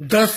10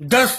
10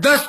10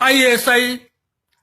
ISI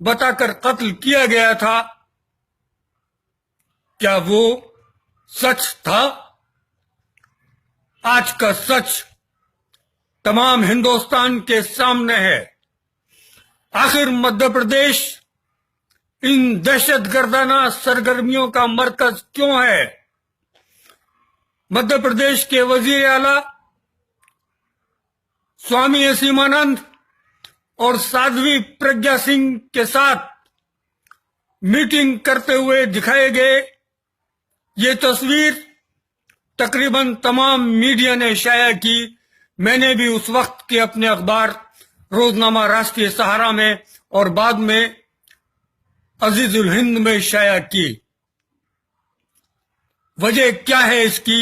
بتا کر قتل کیا گیا تھا، کیا وہ سچ تھا؟ آج کا سچ تمام ہندوستان کے سامنے ہے۔ آخر مدھیہ پردیش ان دہشت گردانہ سرگرمیوں کا مرکز کیوں ہے؟ مدھیہ پردیش کے وزیر اعلیٰ سوامی اسیمانند اور سادھوی پرگیا سنگھ کے ساتھ میٹنگ کرتے ہوئے دکھائے گئے یہ تصویر تقریباً تمام میڈیا نے شائع کی۔ میں نے بھی اس وقت کے اپنے اخبار روزنامہ راشٹریہ سہارا میں اور بعد میں عزیز الہند میں شائع کی۔ وجہ کیا ہے اس کی؟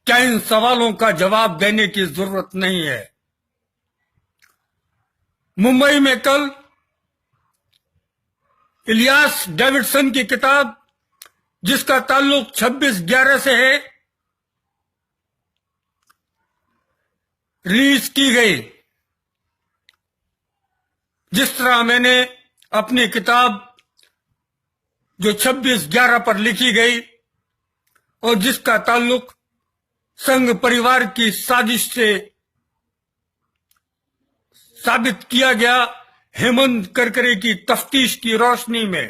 کیا ان سوالوں کا جواب دینے کی ضرورت نہیں ہے؟ ممبئی میں کل الیاس ڈیوڈسن کی کتاب جس کا تعلق 26/11 سے ہے ریلیز کی گئی۔ جس طرح میں نے اپنی کتاب جو 26/11 پر لکھی گئی اور جس کا تعلق سنگھ پریوار کی سازش سے ثابت کیا گیا ہیمنت کرکرے کی تفتیش کی روشنی میں،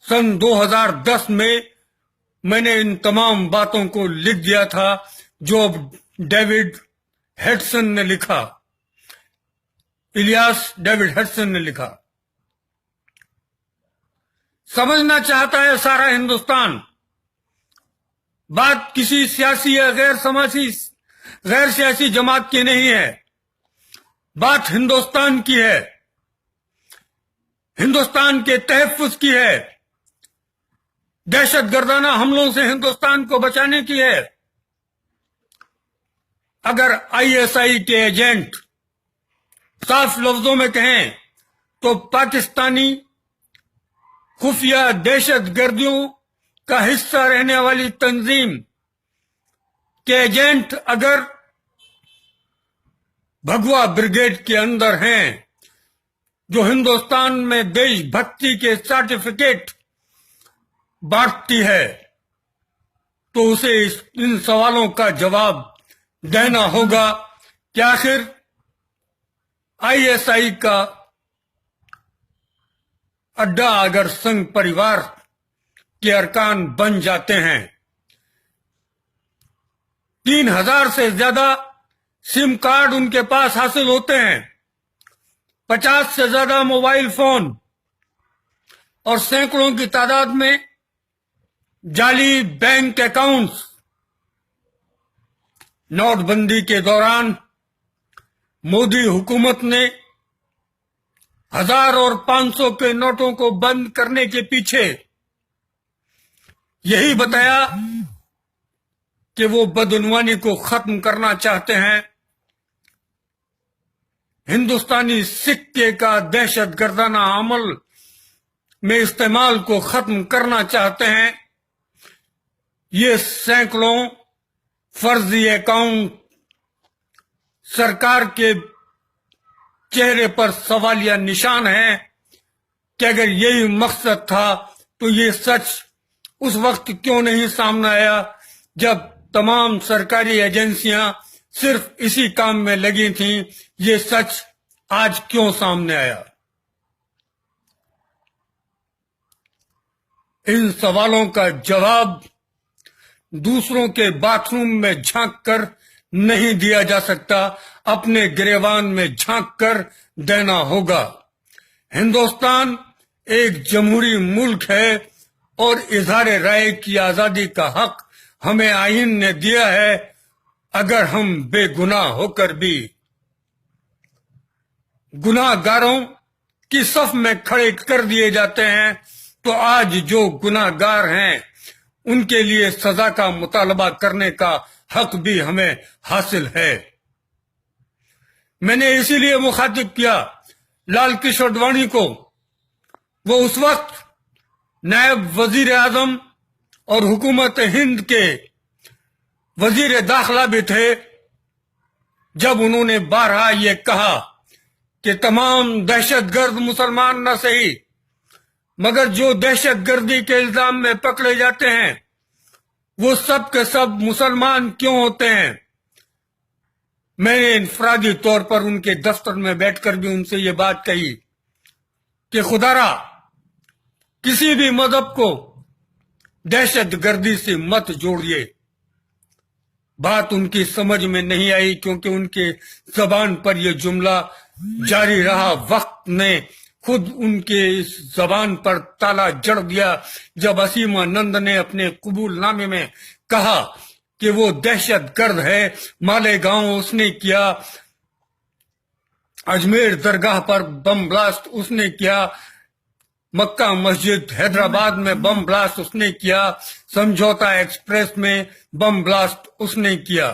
سن 2010 میں نے ان تمام باتوں کو لکھ دیا تھا جو اب ڈیوڈ ہیڈسن نے لکھا، الیاس ڈیوڈ ہیڈسن نے لکھا۔ سمجھنا چاہتا ہے سارا ہندوستان، بات کسی سیاسی یا غیر سیاسی جماعت کی نہیں ہے، بات ہندوستان کی ہے، ہندوستان کے تحفظ کی ہے، دہشت گردانہ حملوں سے ہندوستان کو بچانے کی ہے۔ اگر ISI کے ایجنٹ صاف لفظوں میں کہیں تو پاکستانی خفیہ دہشت گردیوں کا حصہ رہنے والی تنظیم کے ایجنٹ اگر بھگوا بریگیڈ کے اندر ہیں جو ہندوستان میں دیش بھکتی کے سرٹیفکیٹ بانٹتی ہے تو اسے ان سوالوں کا جواب دینا ہوگا کہ آخر ISI کا اڈا اگر سنگھ پریوار کے ارکان بن جاتے ہیں، 3000 سے زیادہ سم کارڈ ان کے پاس حاصل ہوتے ہیں، 50 سے زیادہ موبائل فون اور سینکڑوں کی تعداد میں جعلی بینک اکاؤنٹس۔ نوٹ بندی کے دوران مودی حکومت نے 1000 اور 500 کے نوٹوں کو بند کرنے کے پیچھے یہی بتایا کہ وہ بدعنوانی کو ختم کرنا چاہتے ہیں، ہندوستانی سکے کا دہشت گردانہ عمل میں استعمال کو ختم کرنا چاہتے ہیں۔ یہ سینکڑوں فرضی اکاؤنٹ سرکار کے چہرے پر سوالیہ نشان ہے کہ اگر یہی مقصد تھا تو یہ سچ اس وقت کیوں نہیں سامنے آیا جب تمام سرکاری ایجنسیاں صرف اسی کام میں لگی تھیں؟ یہ سچ آج کیوں سامنے آیا؟ ان سوالوں کا جواب دوسروں کے باتھ روم میں جھانک کر نہیں دیا جا سکتا، اپنے گریبان میں جھانک کر دینا ہوگا۔ ہندوستان ایک جمہوری ملک ہے اور اظہار رائے کی آزادی کا حق ہمیں آئین نے دیا ہے۔ اگر ہم بے گناہ ہو کر بھی گناہ گاروں کی صف میں کھڑے کر دیے جاتے ہیں تو آج جو گناہ گار ہیں ان کے لیے سزا کا مطالبہ کرنے کا حق بھی ہمیں حاصل ہے۔ میں نے اسی لیے مخاطب کیا لال کرشن اڈوانی کو، وہ اس وقت نائب وزیر اعظم اور حکومت ہند کے وزیر داخلہ بھی تھے، جب انہوں نے بارہا یہ کہا کہ تمام دہشت گرد مسلمان نہ صحیح مگر جو دہشت گردی کے الزام میں پکڑے جاتے ہیں وہ سب کے سب مسلمان کیوں ہوتے ہیں؟ میں نے انفرادی طور پر ان کے دفتر میں بیٹھ کر بھی ان سے یہ بات کہی کہ خدا را کسی بھی مذہب کو دہشت گردی سے مت جوڑیے۔ بات ان کی سمجھ میں نہیں آئی کیونکہ ان کے زبان پر یہ جملہ جاری رہا۔ وقت نے خود ان کے اس زبان پر تالا جڑ دیا جب اسیما نند نے اپنے قبول نامے میں کہا کہ وہ دہشت گرد ہے۔ مالیگاؤں اس نے کیا، اجمیر درگاہ پر بم بلاسٹ اس نے کیا، مکہ مسجد حیدرآباد میں بم بلاسٹ اس نے کیا، سمجھوتا ایکسپریس میں بم بلاسٹ اس نے کیا،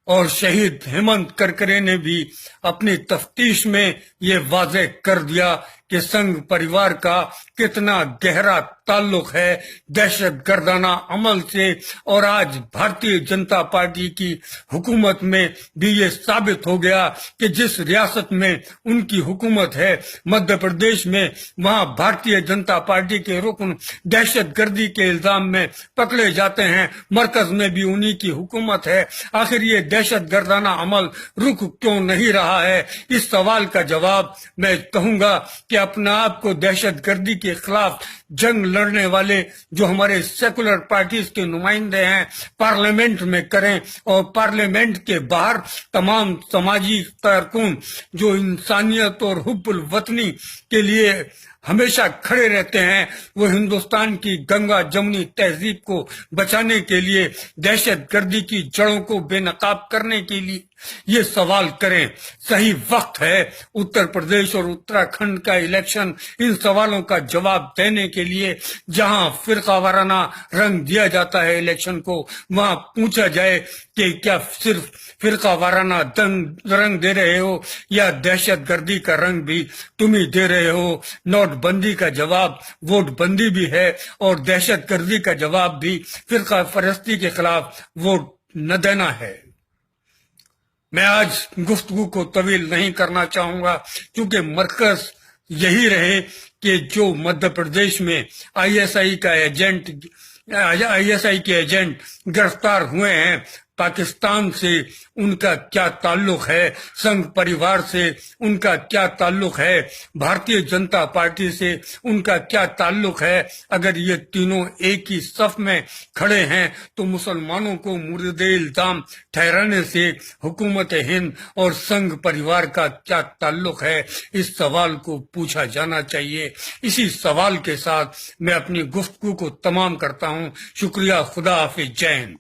اور شہید ہیمنت کرکرے نے بھی اپنی تفتیش میں یہ واضح کر دیا کہ سنگھ پریوار کا کتنا گہرا تعلق ہے دہشت گردانہ عمل سے، اور آج بھارتیہ جنتا پارٹی کی حکومت میں بھی یہ ثابت ہو گیا کہ جس ریاست میں ان کی حکومت ہے مدھیہ پردیش میں، وہاں بھارتیہ جنتا پارٹی کے رکن دہشت گردی کے الزام میں پکڑے جاتے ہیں۔ مرکز میں بھی انہی کی حکومت ہے۔ آخر یہ دہشت گردانہ عمل رک کیوں نہیں رہا ہے؟ اس سوال کا جواب میں کہوں گا کہ اپنے آپ کو دہشت گردی کے خلاف جنگ لڑنے والے جو ہمارے سیکولر پارٹیز کے نمائندے ہیں پارلیمنٹ میں کریں، اور پارلیمنٹ کے باہر تمام سماجی کارکن جو انسانیت اور حب الوطنی کے لیے ہمیشہ کھڑے رہتے ہیں، وہ ہندوستان کی گنگا جمنی تہذیب کو بچانے کے لیے، دہشت گردی کی جڑوں کو بے نقاب کرنے کے لیے یہ سوال کریں۔ صحیح وقت ہے اتر پردیش اور اتراکھنڈ کا الیکشن ان سوالوں کا جواب دینے کے لیے۔ جہاں فرقہ وارانہ رنگ دیا جاتا ہے الیکشن کو، وہاں پوچھا جائے کہ کیا صرف فرقہ وارانہ رنگ دے رہے ہو یا دہشت گردی کا رنگ بھی تم ہی دے رہے ہو؟ نوٹ بندی کا جواب ووٹ بندی بھی ہے، اور دہشت گردی کا جواب بھی فرقہ پرستی کے خلاف ووٹ نہ دینا ہے۔ میں آج گفتگو کو طویل نہیں کرنا چاہوں گا کیونکہ مرکز یہی رہے کہ جو مدھیہ پردیش میں آئی ایس آئی کے ایجنٹ گرفتار ہوئے ہیں، پاکستان سے ان کا کیا تعلق ہے، سنگھ پریوار سے ان کا کیا تعلق ہے، بھارتیہ جنتا پارٹی سے ان کا کیا تعلق ہے؟ اگر یہ تینوں ایک ہی صف میں کھڑے ہیں تو مسلمانوں کو مورد الزام ٹھہرانے سے حکومت ہند اور سنگھ پریوار کا کیا تعلق ہے؟ اس سوال کو پوچھا جانا چاہیے۔ اسی سوال کے ساتھ میں اپنی گفتگو کو تمام کرتا ہوں۔ شکریہ، خدا حافظ، جے ہند۔